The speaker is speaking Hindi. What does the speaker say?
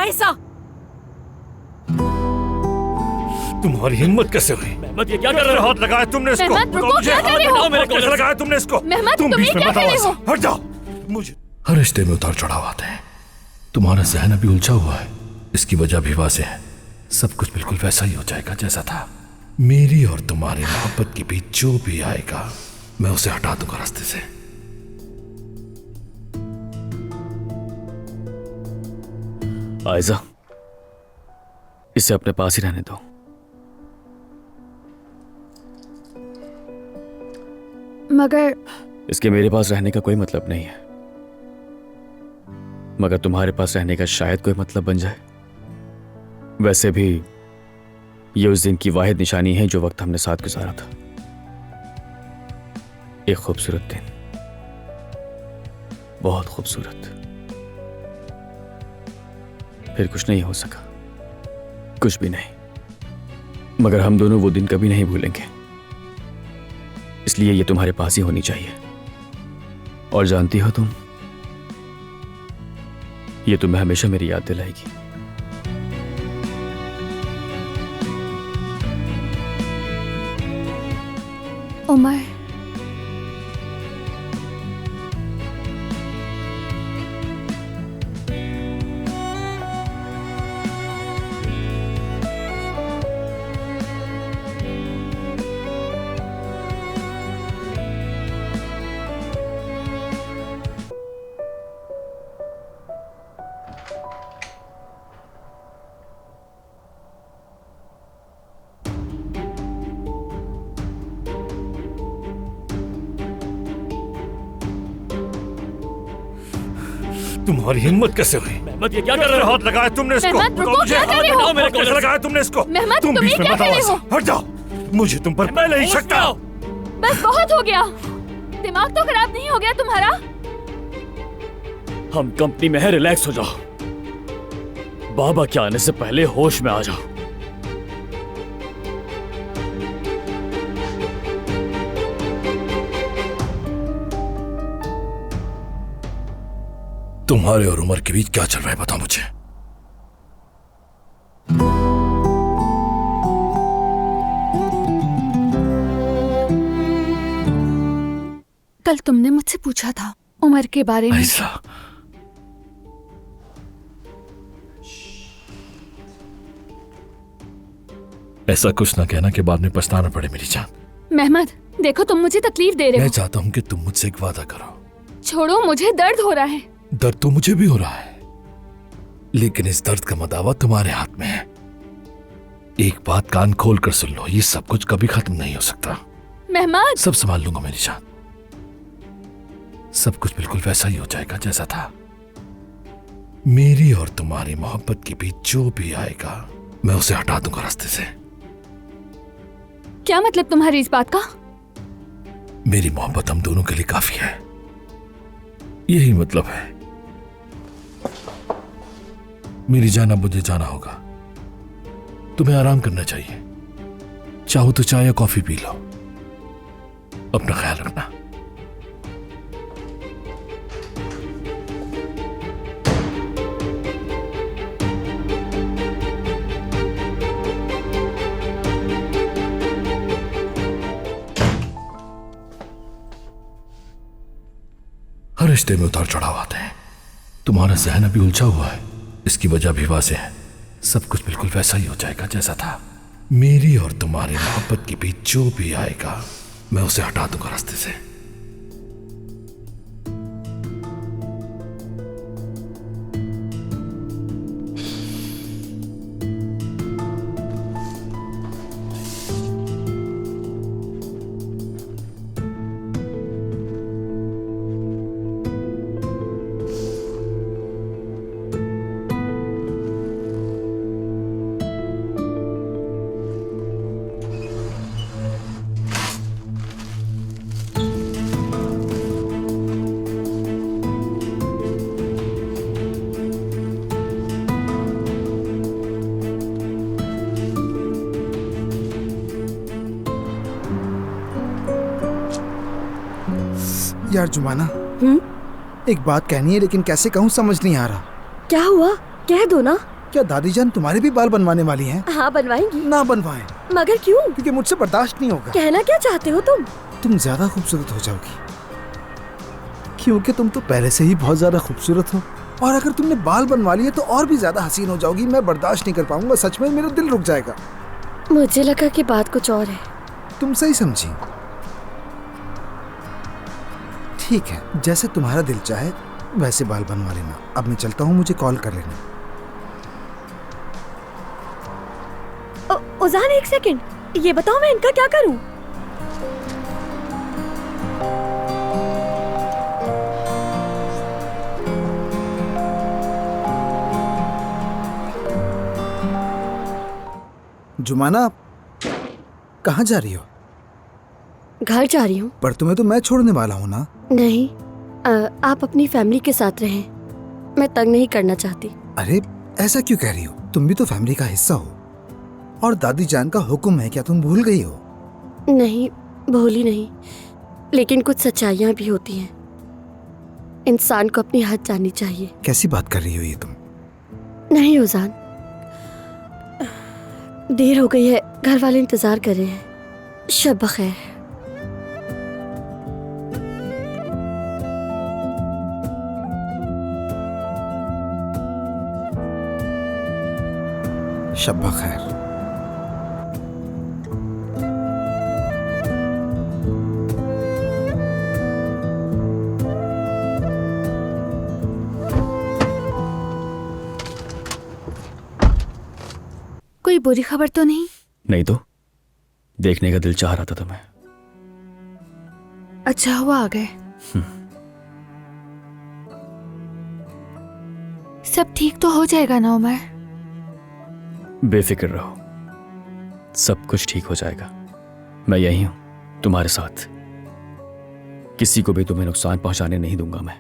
आयशा, तुम्हारी हिम्मत कैसे हुई? मेहमत ये क्या कर रहे हो? हाथ लगाया तुमने इसको? मेहमत, रुको, क्या कर रहे हो? बताओ मेरे को। कैसे लगाया तुमने इसको? मेहमत, तुम तुम बीच ये में क्या मत कर आओ रहे हो? ऐसे। हट जाओ। मुझे हर रिश्ते में उतार चढ़ाव आते हैं। तुम्हारा जहन अभी उलझा हुआ है, इसकी वजह भी वाज़ेह है। सब कुछ बिल्कुल वैसा ही हो जाएगा जैसा था। मेरी और तुम्हारी मोहब्बत के बीच जो भी आएगा मैं उसे हटा दूंगा रास्ते से। आयशा, इसे अपने पास ही रहने दो। मगर इसके मेरे पास रहने का कोई मतलब नहीं है, मगर तुम्हारे पास रहने का शायद कोई मतलब बन जाए। वैसे भी ये उस दिन की वाहिद निशानी है जो वक्त हमने साथ गुजारा था। एक खूबसूरत दिन, बहुत खूबसूरत। फिर कुछ नहीं हो सका, कुछ भी नहीं, मगर हम दोनों वो दिन कभी नहीं भूलेंगे। इसलिए ये तुम्हारे पास ही होनी चाहिए। और जानती हो तुम, ये तुम्हें हमेशा मेरी याद दिलाएगी। उमर, तुम्हारी हिम्मत कैसे हुई? मेहमत ये क्या कर रहे हो? हाथ लगाया तुमने इसको? मेहमत, रुको, क्या कर रहे हो? बताओ मेरे को। कैसे लगाया तुमने इसको? मेहमत, तुम तुम बीच ये में क्या मत कर आओ रहे ऐसे। हो? हट जाओ। मुझे तुम पर पहले ही शक था। बस बहुत हो गया। दिमाग तो खराब नहीं हो गया तुम्हारा? हम कंपनी में है, रिलैक्स हो जाओ। बाबा के आने से पहले होश में आ जाओ। तुम्हारे और उमर के बीच क्या चल रहा है बताओ मुझे। कल तुमने मुझसे पूछा था उमर के बारे में। आयशा, ऐसा कुछ ना कहना कि बाद में पछताना पड़े मेरी जान। मेहमत, देखो तुम मुझे तकलीफ दे रहे मैं हो। चाहता हूं कि तुम मुझसे एक वादा करो। छोड़ो, मुझे दर्द हो रहा है। दर्द तो मुझे भी हो रहा है, लेकिन इस दर्द का मदावा तुम्हारे हाथ में है। एक बात कान खोल कर सुन लो, ये सब कुछ कभी खत्म नहीं हो सकता। मेहमत, सब संभाल लूंगा मेरी जान। सब कुछ बिल्कुल वैसा ही हो जाएगा जैसा था। मेरी और तुम्हारी मोहब्बत के बीच जो भी आएगा मैं उसे हटा दूंगा रास्ते से। क्या मतलब तुम्हारी इस बात का? मेरी मोहब्बत हम दोनों के लिए काफी है, यही मतलब है। मेरी जान, अब मुझे जाना होगा। तुम्हें आराम करना चाहिए। चाहो तो चाय या कॉफी पी लो। अपना ख्याल रखना। हर रिश्ते में उतार चढ़ाव आते हैं। तुम्हारा जहन अभी उलझा हुआ है, इसकी वजह भी वाज़ेह है। सब कुछ बिल्कुल वैसा ही हो जाएगा जैसा था। मेरी और तुम्हारी मोहब्बत के बीच जो भी आएगा मैं उसे हटा दूंगा रास्ते से। यार जुमाना, एक बात कहनी है लेकिन कैसे कहूँ समझ नहीं आ रहा। क्या हुआ? कह दो ना। क्या दादी जान तुम्हारे भी बाल बनवाने वाली हैं? हाँ बनवाएंगी। ना बनवाएं, मगर क्यों? क्योंकि मुझसे बर्दाश्त नहीं होगा। कहना क्या चाहते हो तुम? तुम ज्यादा खूबसूरत हो जाओगी, क्योंकि तुम तो पहले से ही बहुत ज्यादा खूबसूरत हो, और अगर तुमने बाल बनवा लिए तो और भी ज्यादा हसीन हो जाओगी। मैं बर्दाश्त नहीं कर पाऊंगा, सच में मेरा दिल रुक जाएगा। मुझे लगा कि बात कुछ और है। तुम सही समझी। ठीक है, जैसे तुम्हारा दिल चाहे वैसे बाल बनवा लेना। अब मैं चलता हूँ, मुझे कॉल कर लेना। उजान एक सेकंड, ये बताओ मैं इनका क्या करूं? जुमाना, कहाँ जा रही हो? घर जा रही हूँ। पर तुम्हें तो मैं छोड़ने वाला हूँ ना। नहीं, आप अपनी फैमिली के साथ रहें, मैं तंग नहीं करना चाहती। अरे ऐसा क्यों कह रही हो? तुम भी तो फैमिली का हिस्सा हो, और दादी जान का हुक्म है, क्या तुम भूल गई हो? नहीं, भूली नहीं, लेकिन कुछ सच्चाइयाँ भी होती हैं। इंसान को अपनी हद जाननी चाहिए। कैसी बात कर रही हो ये तुम? नहीं उजान, देर हो गई है, घर वाले इंतजार कर रहे हैं। शब बखैर। शब बखैर। कोई बुरी खबर तो नहीं? नहीं तो देखने का दिल चाह रहा था तुम्हें। अच्छा हुआ आ गए। सब ठीक तो हो जाएगा ना उमर? बेफिक्र रहो, सब कुछ ठीक हो जाएगा। मैं यही हूं तुम्हारे साथ, किसी को भी तुम्हें नुकसान पहुंचाने नहीं दूंगा मैं।